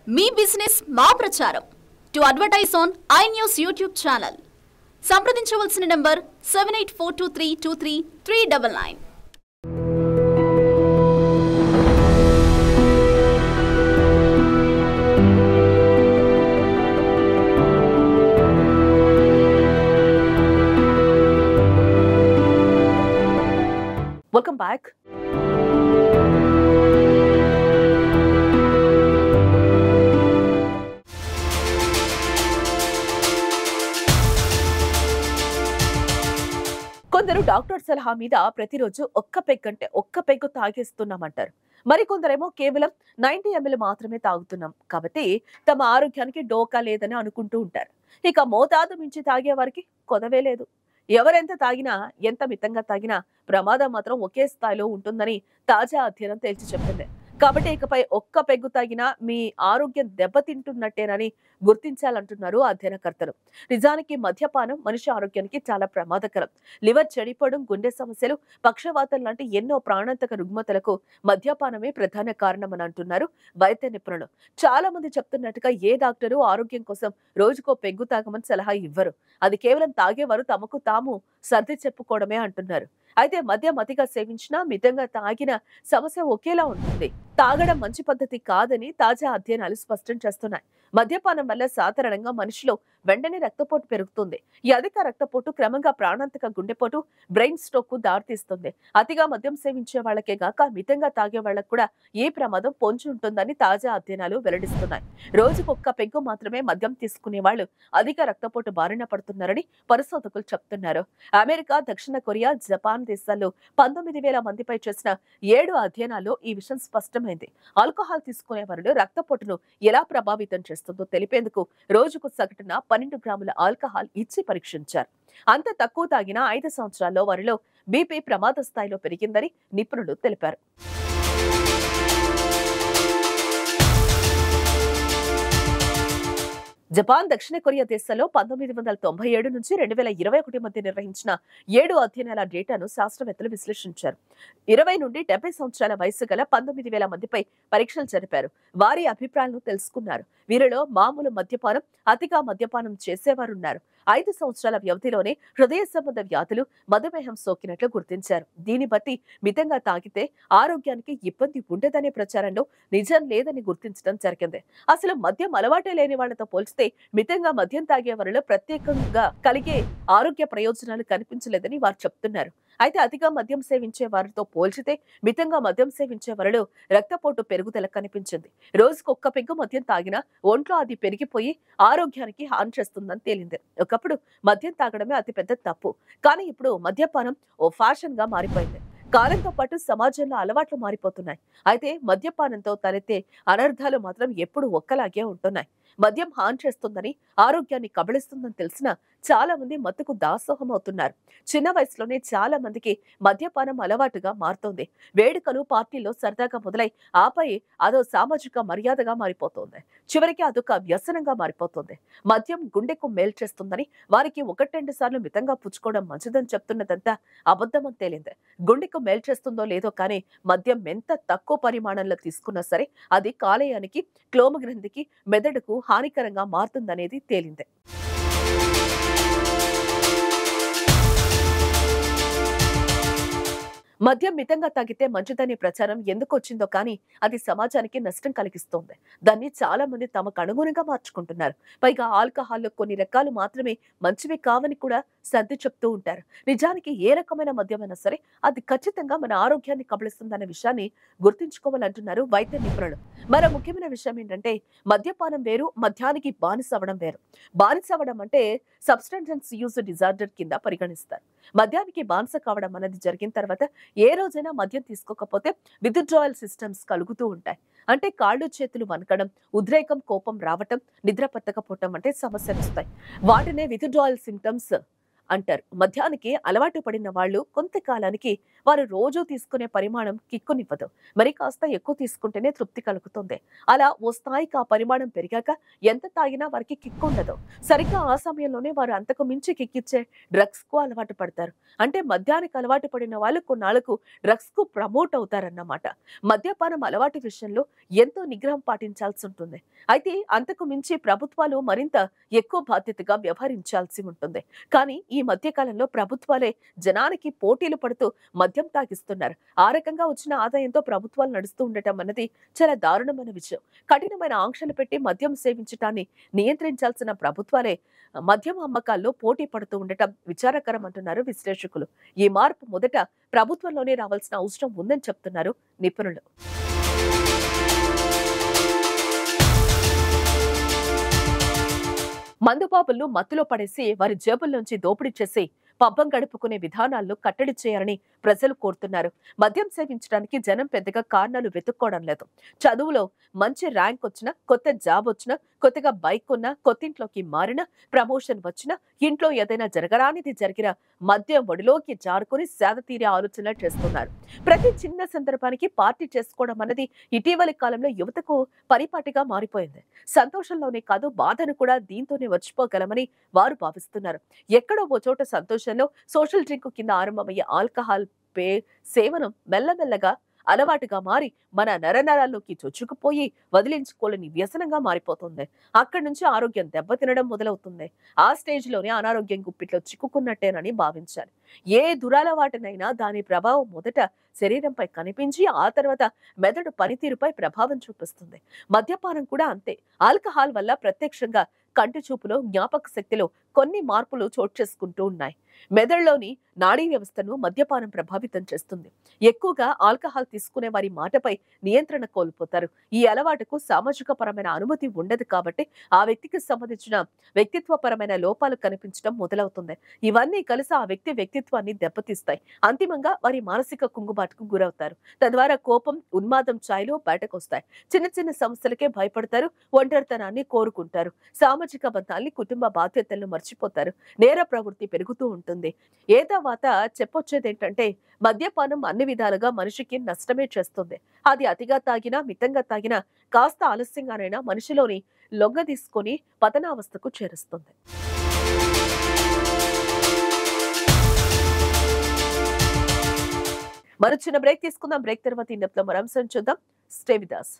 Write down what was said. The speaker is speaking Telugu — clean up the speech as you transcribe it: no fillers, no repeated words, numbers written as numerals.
మీ బిజినెస్ మా ప్రచారం to advertise on iNews YouTube channel సంప్రదించవలసిన నంబర్ 7842323399. Welcome back. కొందరు డాక్టర్ సలహా మీద ప్రతిరోజు ఒక్క పెగ్గు తాగేస్తున్నామంటారు. మరికొందరేమో కేవలం 90 ml మాత్రమే తాగుతున్నాం కాబట్టి తమ ఆరోగ్యానికి డోకా లేదని అనుకుంటూ ఉంటారు. ఇక మోతాదు మించి తాగే వారికి కొదవే లేదు. ఎవరెంత తాగినా, ఎంత మితంగా తాగినా ప్రమాదం మాత్రం ఒకే స్థాయిలో ఉంటుందని తాజా అధ్యయనం తేల్చి చెప్పింది. కాబట్టి ఇకపై ఒక్క పెగ్గు తాగినా మీ ఆరోగ్యం దెబ్బతింటున్నట్టేనని గుర్తించాలంటున్నారు అధ్యయనకర్తలు. నిజానికి మద్యపానం మనిషి ఆరోగ్యానికి చాలా ప్రమాదకరం. లివర్ చెడిపోవడం, గుండె సమస్యలు, పక్షవాతం లాంటి ఎన్నో ప్రాణాంతక రుగ్మతలకు మద్యపానమే ప్రధాన కారణమని అంటున్నారు వైద్య నిపుణులు. చాలా మంది చెప్తున్నట్టుగా ఏ డాక్టరు ఆరోగ్యం కోసం రోజుకో పెగ్గు తాగమని సలహా ఇవ్వరు. అది కేవలం తాగేవారు తమకు తాము సర్ది చెప్పుకోవడమే అంటున్నారు. అయితే మద్యం అతిగా సేవించినా, మితంగా తాగిన సమస్య ఒకేలా ఉంటుంది. తాగడం మంచి పద్ధతి కాదని తాజా అధ్యయనాలు స్పష్టం చేస్తున్నాయి. మద్యపానం వల్ల సాధారణంగా మనిషిలో వెంటనే రక్తపోటు పెరుగుతుంది. ఈ అధిక రక్తపోటు క్రమంగా ప్రాణాంతక గుండెపోటు, బ్రెయిన్ స్ట్రోక్ కు దారితీస్తుంది. అతిగా మద్యం సేవించే వాళ్ళకే గాక మితంగా తాగే వాళ్ళకు కూడా ఈ ప్రమాదం పొంచి ఉంటుందని తాజా అధ్యయనాలు వెల్లడిస్తున్నాయి. రోజుకొక్క పెగ్గు మాత్రమే మద్యం తీసుకునే వాళ్ళు అధిక రక్తపోటు బారిన పడుతున్నారని పరిశోధకులు చెప్తున్నారు. అమెరికా, దక్షిణ కొరియా, జపాన్ దేశాల్లో 19,000 మందిపై చేసిన 7 అధ్యయనాల్లో ఈ విషయం స్పష్టమైంది. ఆల్కహాల్ తీసుకునే వారిలో రక్తపోటును ఎలా ప్రభావితం చేస్తుందో తెలిపేందుకు రోజుకు సగటున 12 గ్రాముల ఆల్కహాల్ ఇచ్చి పరీక్షించారు. అంత తక్కువ తాగిన 5 సంవత్సరాల్లో వారిలో బీపీ ప్రమాద స్థాయిలో పెరిగిందని నిపుణులు తెలిపారు. జపాన్, దక్షిణ కొరియా దేశాల్లో 1997 నుంచి 2021 మధ్య నిర్వహించిన 7 అధ్యయనాల డేటాను శాస్త్రవేత్తలు విశ్లేషించారు. 20 నుండి 70 సంవత్సరాల వయసు గల 19,000 మందిపై పరీక్షలు జరిపారు. వారి అభిప్రాయాలను తెలుసుకున్నారు. వీరిలో మామూలు మద్యపానం, అతిగా మద్యపానం చేసేవారున్నారు. 5 సంవత్సరాల వ్యవధిలోనే హృదయ సంబంధ వ్యాధులు, మధుమేహం సోకినట్లు గుర్తించారు. దీన్ని బట్టి మితంగా తాగితే ఆరోగ్యానికి ఇబ్బంది ఉండదనే ప్రచారంలో నిజం లేదని గుర్తించడం జరిగింది. అసలు మద్యం అలవాటే లేని వాళ్లతో పోల్చితే మితంగా మద్యం తాగే వారిలో ప్రత్యేకంగా కలిగే ఆరోగ్య ప్రయోజనాలు కనిపించలేదని వారు చెప్తున్నారు. అయితే అతిగా మద్యం సేవించే వారితో పోల్చితే మితంగా మద్యం సేవించే వారిలో రక్తపోటు పెరుగుదల కనిపించింది. రోజుకొక్క పెగ్గు మద్యం తాగినా ఒంట్లో అది పెరిగిపోయి ఆరోగ్యానికి హాని చేస్తుందని తేలింది. ఒకప్పుడు మద్యం తాగడమే అతిపెద్ద తప్పు. కానీ ఇప్పుడు మద్యపానం ఓ ఫ్యాషన్ గా మారిపోయింది. కాలంతో పాటు సమాజంలో అలవాట్లు మారిపోతున్నాయి. అయితే మద్యపానంతో తలెత్తే అనర్థాలు మాత్రం ఎప్పుడు ఒక్కలాగే ఉంటున్నాయి. మద్యం హాని చేస్తుందని, ఆరోగ్యాన్ని కబళిస్తుందని తెలిసినా చాలా మంది మత్తుకు దాసోహం అవుతున్నారు. చిన్న వయసులోనే చాలా మందికి మద్యపానం అలవాటుగా మారుతోంది. వేడుకలు, పార్టీల్లో సరదాగా మొదలై ఆపై అదో సామాజిక మర్యాదగా మారిపోతోంది. చివరికి అదొక వ్యసనంగా మారిపోతోంది. మద్యం గుండెకు మేలు చేస్తుందని, వారికి 1-2 సార్లు మితంగా పుచ్చుకోవడం మంచిదని చెప్తున్నదంతా అబద్ధమని తేలింది. గుండెకు మేలు చేస్తుందో లేదో కానీ మద్యం ఎంత తక్కువ పరిమాణంలో తీసుకున్నా సరే అది కాలేయానికి, క్లోమ గ్రంథికి, మెదడుకు హానికరంగా మారుతుందనేది తేలింది. మద్యం మితంగా తాగితే మంచిదనే ప్రచారం ఎందుకు వచ్చిందో కానీ అది సమాజానికి నష్టం కలిగిస్తోంది. దాన్ని చాలా మంది తమకు అనుగుణంగా మార్చుకుంటున్నారు. పైగా ఆల్కహాల్లో కొన్ని రకాలు మాత్రమే మంచివి కావని కూడా సర్ది చెప్తూ ఉంటారు. నిజానికి ఏ రకమైన మద్యమైనా సరే అది ఖచ్చితంగా మన ఆరోగ్యాన్ని కబళిస్తుందన్న విషయాన్ని గుర్తుంచుకోవాలంటున్నారు వైద్య నిపుణులు. మరో ముఖ్యమైన విషయం ఏంటంటే మద్యపానం వేరు, మద్యానికి బానిసవడం వేరు. బానిసవడం అంటే సబ్స్టెన్స్ యూజ్ డిజార్డర్ కింద పరిగణిస్తారు. మద్యానికి బానిస కావడం అనేది జరిగిన తర్వాత ఏ రోజైనా మద్యం తీసుకోకపోతే విత్డ్రాయల్ సిస్టమ్స్ కలుగుతూ ఉంటాయి. అంటే కాళ్ళు చేతులు వణకడం, ఉద్రేకం, కోపం రావటం, నిద్ర పట్టకపోవటం అంటే సమస్యలు వస్తాయి. వాటినే విత్డ్రాయల్ సింప్టమ్స్ అంటారు. మద్యానికి అలవాటు పడిన వాళ్ళు కొంతకాలానికి వారు రోజు తీసుకునే పరిమాణం కిక్కునివ్వదు. మరి కాస్త ఎక్కువ తీసుకుంటేనే తృప్తి కలుగుతుంది. అలా ఓ స్థాయికి ఆ పరిమాణం పెరిగాక ఎంత తాగినా వారికి కిక్కు ఉండదు. సరిగ్గా ఆ సమయంలోనే వారు అంతకు మించి కిక్కిచ్చే డ్రగ్స్ కు అలవాటు పడతారు. అంటే మద్యానికి అలవాటు పడిన వాళ్ళు కొన్నాళ్లకు డ్రగ్స్ కు ప్రమోట్ అవుతారన్నమాట. మద్యపానం అలవాటు విషయంలో ఎంతో నిగ్రహం పాటించాల్సి ఉంటుంది. అయితే అంతకు మించి ప్రభుత్వాలు మరింత ఎక్కువ బాధ్యతగా వ్యవహరించాల్సి ఉంటుంది. కానీ ఈ మధ్య కాలంలో ప్రభుత్వాలే జనానికి పోటీలు పడుతూ మద్యం తాగిస్తున్నారు. ఆ రకంగా వచ్చిన ఆదాయంతో ప్రభుత్వాలు నడుస్తూ ఉండటం అన్నది చాలా దారుణమైన విషయం. కఠినమైన ఆంక్షలు పెట్టి మద్యం సేవించటాన్ని నియంత్రించాల్సిన ప్రభుత్వాలే మద్యం అమ్మకాల్లో పోటీ పడుతూ ఉండటం విచారకరం అంటున్నారు విశ్లేషకులు. ఈ మార్పు మొదట ప్రభుత్వంలోనే రావాల్సిన అవసరం ఉందని చెప్తున్నారు నిపుణులు. మందుబాబులను మత్తులో పడేసి వారి జేబుల్లోంచి దోపిడీ చేసి పబ్బం గడుపుకునే విధానాలను కట్టడి చేయాలని ప్రజలు కోరుతున్నారు. మద్యం సేవించడానికి జనం పెద్దగా కారణాలు వెతుక్కోవడం లేదు. చదువులో మంచి ర్యాంక్ వచ్చినా, కొత్త జాబ్ వచ్చినా, కొత్తగా బైక్ ఉన్నా, కొత్తింట్లోకి మారినా, ప్రమోషన్ వచ్చినా, ఇంట్లో ఏదైనా జరగరానిది జరిగినా మద్యం ఒడిలోకి జారుకుని సేద తీరే ఆలోచనలు చేస్తున్నారు. ప్రతి చిన్న సందర్భానికి పార్టీ చేసుకోవడం అన్నది ఇటీవలి కాలంలో యువతకు పరిపాటిగా మారిపోయింది. సంతోషంలోనే కాదు, బాధను కూడా దీంతోనే వచ్చిపోగలమని వారు భావిస్తున్నారు. ఎక్కడో ఓ చోట సంతోషంలో సోషల్ డ్రింక్ కింద ఆరంభమయ్యే ఆల్కహాల్ సేవనం మెల్లమెల్లగా అలవాటుగా మారి మన నరనరాల్లోకి చొచ్చుకుపోయి వదిలించుకోలేని వ్యసనంగా మారిపోతుంది. అక్కడి నుంచి ఆరోగ్యం దెబ్బతినడం మొదలవుతుంది. ఆ స్టేజ్ లోనే అనారోగ్యం గుప్పిట్లో చిక్కుకున్నట్టేనని భావించాలి. ఏ దురలవాటునైనా దాని ప్రభావం మొదట శరీరంపై కనిపించి ఆ తర్వాత మెదడు పనితీరుపై ప్రభావం చూపిస్తుంది. మద్యపానం కూడా అంతే. ఆల్కహాల్ వల్ల ప్రత్యక్షంగా కంటి చూపులో, జ్ఞాపక శక్తిలో కొన్ని మార్పులు చోటు చేసుకుంటూ ఉన్నాయి. మెదడులోని నాడీ వ్యవస్థను మద్యపానం ప్రభావితం చేస్తుంది. ఎక్కువగా ఆల్కహాల్ తీసుకునే వారి మాటపై నియంత్రణ కోల్పోతారు. ఈ అలవాటుకు సామాజిక పరమైన అనుమతి ఉండదు కాబట్టి ఆ వ్యక్తికి సంబంధించిన వ్యక్తిత్వపరమైన లోపాలు కనిపించడం మొదలవుతుంది. ఇవన్నీ కలిసి ఆ వ్యక్తి వ్యక్తిత్వాన్ని దెబ్బతీస్తాయి. అంతిమంగా వారి మానసిక కుంగుబాటుకు గురవుతారు. తద్వారా కోపం, ఉన్మాదం ఛాయలు బయటకొస్తాయి. చిన్న చిన్న సమస్యలకే భయపడతారు. ఒంటరితనాన్ని కోరుకుంటారు. సామాజిక బంధాల్ని, కుటుంబ బాధ్యతలను మర్చిపోతారు. నేర ప్రవృత్తి పెరుగుతూ ఉంటుంది. ఏ తర్వాత చెప్పొచ్చేది ఏంటంటే మద్యపానం అన్ని విధాలుగా మనిషికి నష్టమే చేస్తుంది. అది అతిగా తాగినా, మితంగా తాగినా, కాస్త ఆలస్యంగానైనా మనిషిలోని లొంగ తీసుకొని పతనావస్థకు చేరుస్తుంది. మరో చిన్న బ్రేక్ తీసుకుందాం. బ్రేక్ తర్వాత ఈ నెప్లో మరో అంశం చూద్దాం. Stay with us.